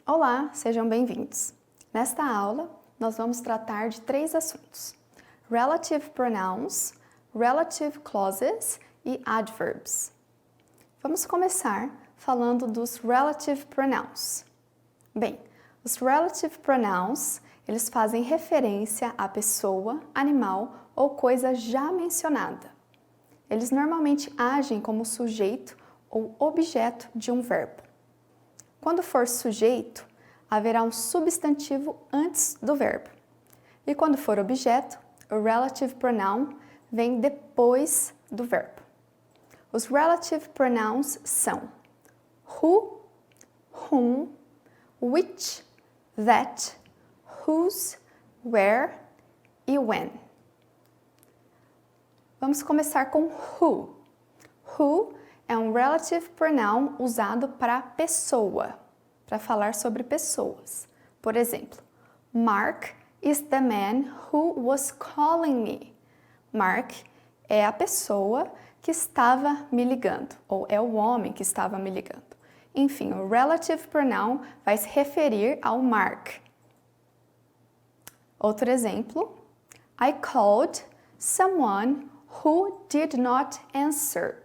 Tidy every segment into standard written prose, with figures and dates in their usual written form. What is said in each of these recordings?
Olá, sejam bem-vindos. Nesta aula, nós vamos tratar de 3 assuntos: relative pronouns, relative clauses e adverbs. Vamos começar falando dos relative pronouns. Bem, os relative pronouns, eles fazem referência à pessoa, animal ou coisa já mencionada. Eles normalmente agem como sujeito ou objeto de um verbo. Quando for sujeito, haverá um substantivo antes do verbo. E quando for objeto, o relative pronoun vem depois do verbo. Os relative pronouns são who, whom, which, that, whose, where e when. Vamos começar com who. Who é um relative pronoun usado para pessoa, para falar sobre pessoas. Por exemplo, Mark is the man who was calling me. Mark é a pessoa que estava me ligando, ou é o homem que estava me ligando. Enfim, o relative pronoun vai se referir ao Mark. Outro exemplo, I called someone who did not answer.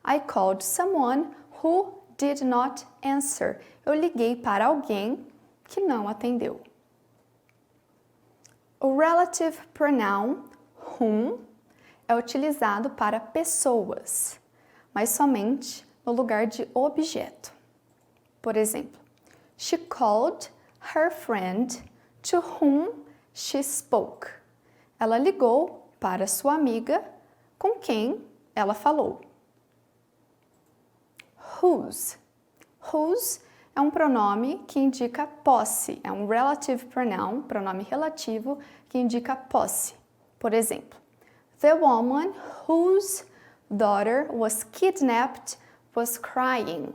I called someone who did not answer. Eu liguei para alguém que não atendeu. O relative pronoun whom é utilizado para pessoas, mas somente no lugar de objeto. Por exemplo, she called her friend to whom she spoke. Ela ligou para sua amiga com quem ela falou. Whose. Whose é um pronome que indica posse, é um relative pronoun, pronome relativo que indica posse. Por exemplo, the woman whose daughter was kidnapped was crying.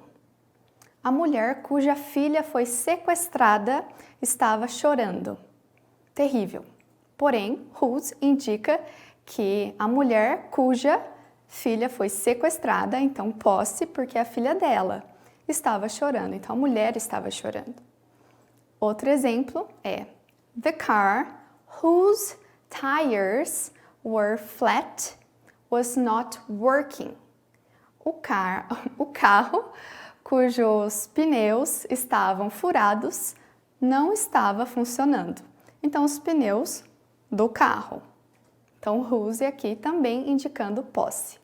A mulher cuja filha foi sequestrada estava chorando. Terrível. Porém, whose indica que a mulher cuja filha foi sequestrada, então posse, porque a filha dela estava chorando, então a mulher estava chorando. Outro exemplo é the car whose tires were flat was not working. O carro cujos pneus estavam furados não estava funcionando. Então, os pneus do carro. Então, whose aqui também indicando posse.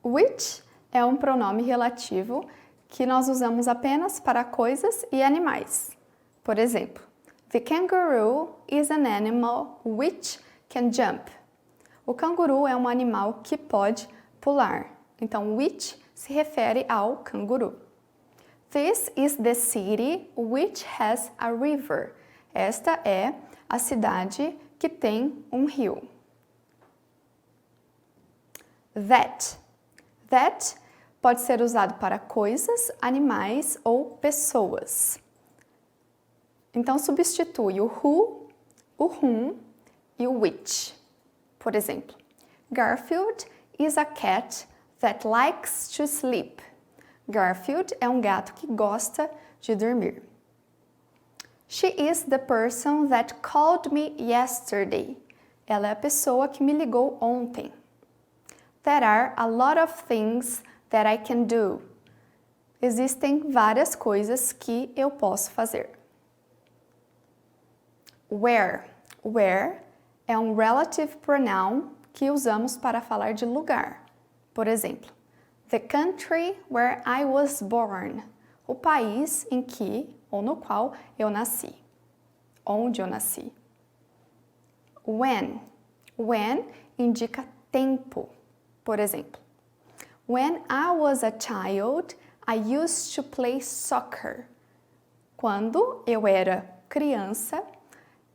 Which é um pronome relativo que nós usamos apenas para coisas e animais. Por exemplo, the kangaroo is an animal which can jump. O canguru é um animal que pode pular. Então, which se refere ao canguru. This is the city which has a river. Esta é a cidade que tem um rio. That. That pode ser usado para coisas, animais ou pessoas. Então, substitui o who, o whom e o which. Por exemplo, Garfield is a cat that likes to sleep. Garfield é um gato que gosta de dormir. She is the person that called me yesterday. Ela é a pessoa que me ligou ontem. There are a lot of things that I can do. Existem várias coisas que eu posso fazer. Where. Where é um relative pronoun que usamos para falar de lugar. Por exemplo, the country where I was born. O país em que ou no qual eu nasci. Onde eu nasci. When. When indica tempo. Por exemplo, when I was a child, I used to play soccer. Quando eu era criança,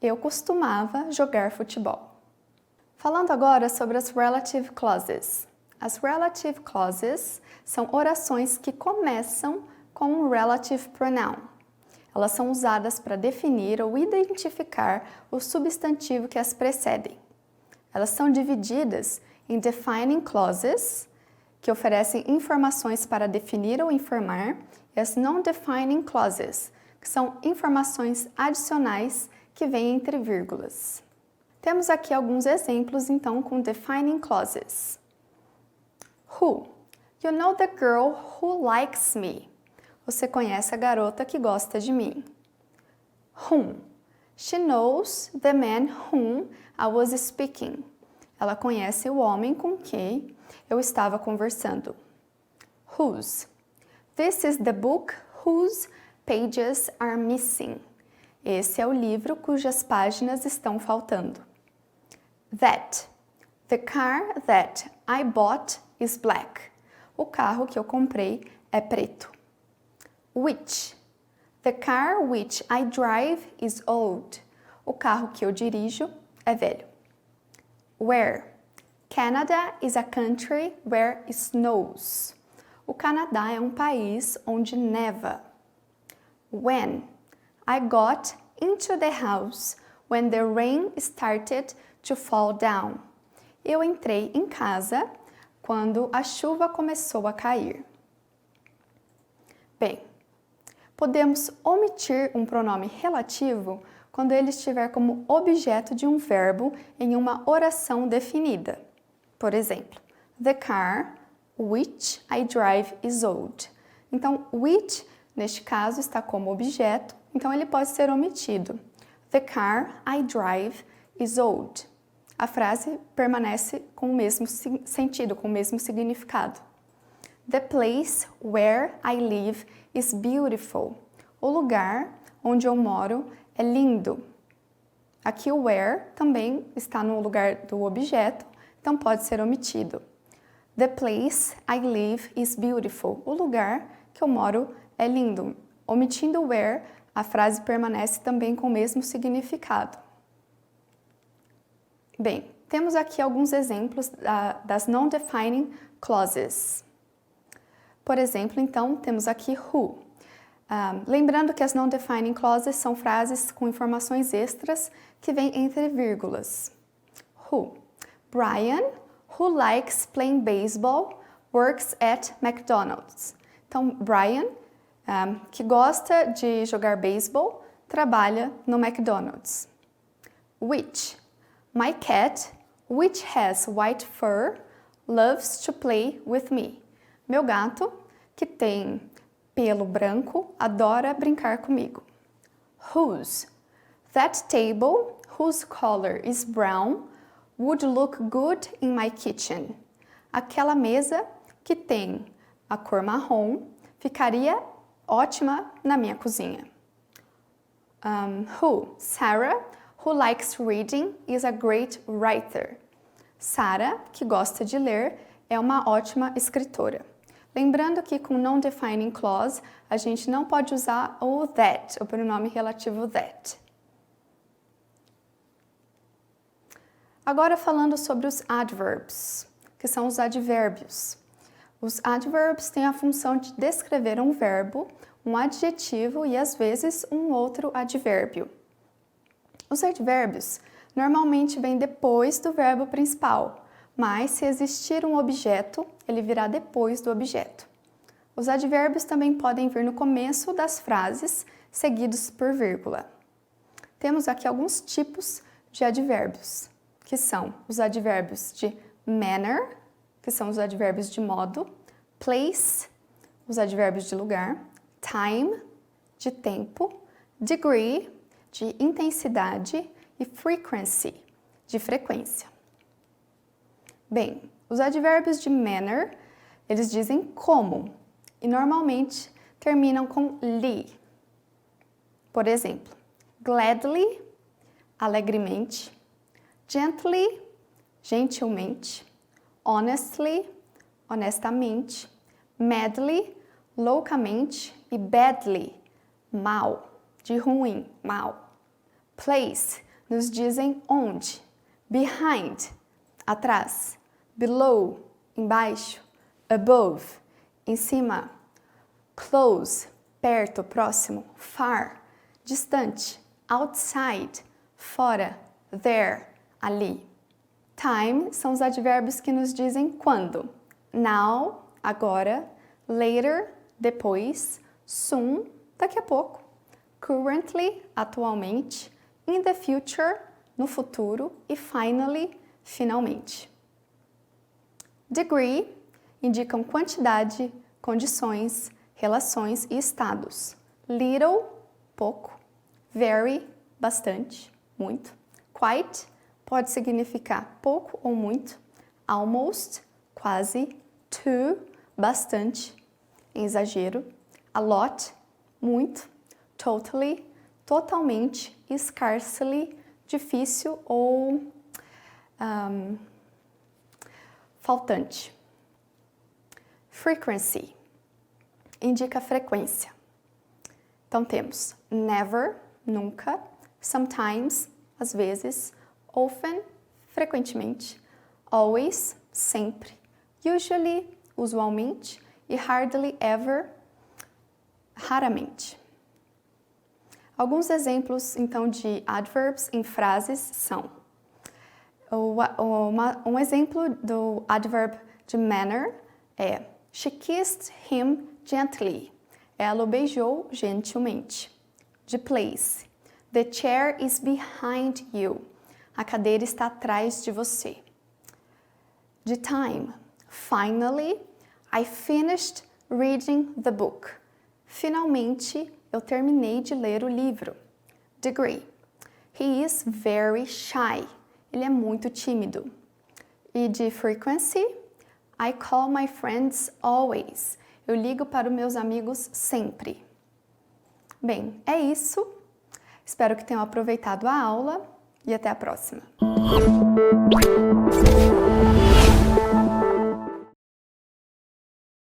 eu costumava jogar futebol. Falando agora sobre as relative clauses. As relative clauses são orações que começam com um relative pronoun. Elas são usadas para definir ou identificar o substantivo que as precedem. Elas são divididas em defining clauses, que oferecem informações para definir ou informar, e as non-defining clauses, que são informações adicionais que vêm entre vírgulas. Temos aqui alguns exemplos, então, com defining clauses. Who? You know the girl who likes me. Você conhece a garota que gosta de mim. Whom? She knows the man whom I was speaking. Ela conhece o homem com quem eu estava conversando. Whose? This is the book whose pages are missing. Esse é o livro cujas páginas estão faltando. That. The car that I bought is black. O carro que eu comprei é preto. Which. The car which I drive is old. O carro que eu dirijo é velho. Where. Canada is a country where it snows. O Canadá é um país onde neva. When. I got into the house when the rain started to fall down. Eu entrei em casa quando a chuva começou a cair. Bem, podemos omitir um pronome relativo quando ele estiver como objeto de um verbo em uma oração definida. Por exemplo, the car which I drive is old. Então, which, neste caso, está como objeto, então ele pode ser omitido. The car I drive is old. A frase permanece com o mesmo sentido, com o mesmo significado. The place where I live is beautiful. O lugar onde eu moro é lindo. Aqui o where também está no lugar do objeto, então pode ser omitido. The place I live is beautiful. O lugar que eu moro é lindo. Omitindo o where, a frase permanece também com o mesmo significado. Bem, temos aqui alguns exemplos das non-defining clauses. Por exemplo, então, temos aqui who. Lembrando que as non-defining clauses são frases com informações extras que vêm entre vírgulas. Who? Brian, who likes playing baseball, works at McDonald's. Então, Brian, que gosta de jogar beisebol, trabalha no McDonald's. Which? My cat, which has white fur, loves to play with me. Meu gato, que tem pelo branco, adora brincar comigo. Whose? That table, whose color is brown, would look good in my kitchen. Aquela mesa que tem a cor marrom ficaria ótima na minha cozinha. Who? Sarah, who likes reading, is a great writer. Sarah, que gosta de ler, é uma ótima escritora. Lembrando que com non-defining clause, a gente não pode usar o that, o pronome relativo that. Agora falando sobre os adverbs, que são os advérbios. Os adverbs têm a função de descrever um verbo, um adjetivo e às vezes um outro advérbio. Os advérbios normalmente vêm depois do verbo principal, mas se existir um objeto, ele virá depois do objeto. Os advérbios também podem vir no começo das frases, seguidos por vírgula. Temos aqui alguns tipos de advérbios, que são os advérbios de manner, que são os advérbios de modo, place, os advérbios de lugar, time, de tempo, degree, de intensidade e frequency, de frequência. Bem, os advérbios de manner, eles dizem como e normalmente terminam com li. Por exemplo, gladly, alegremente, gently, gentilmente, honestly, honestamente, madly, loucamente e badly, mal, de ruim, mal. Place, nos dizem onde, behind, atrás, below, embaixo, above, em cima, close, perto, próximo, far, distante, outside, fora, there, ali. Time são os advérbios que nos dizem quando. Now, agora, later, depois, soon, daqui a pouco, currently, atualmente, in the future, no futuro e finally, finalmente. Degree indicam quantidade, condições, relações e estados. Little, pouco. Very, bastante, muito. Quite pode significar pouco ou muito. Almost, quase. Too, bastante, exagero. A lot, muito. Totally, totalmente. Scarcely, difícil ou faltante. Frequency indica frequência. Então temos never, nunca, sometimes, às vezes, often, frequentemente, always, sempre, usually, usualmente e hardly ever, raramente. Alguns exemplos, então, de adverbs em frases são um exemplo do adverb de manner é She kissed him gently. Ela o beijou gentilmente. De place. The chair is behind you. A cadeira está atrás de você. De time. Finally, I finished reading the book. Finalmente, eu terminei de ler o livro. Degree. He is very shy. Ele é muito tímido. E de frequency, I call my friends always. Eu ligo para os meus amigos sempre. Bem, é isso. Espero que tenham aproveitado a aula e até a próxima.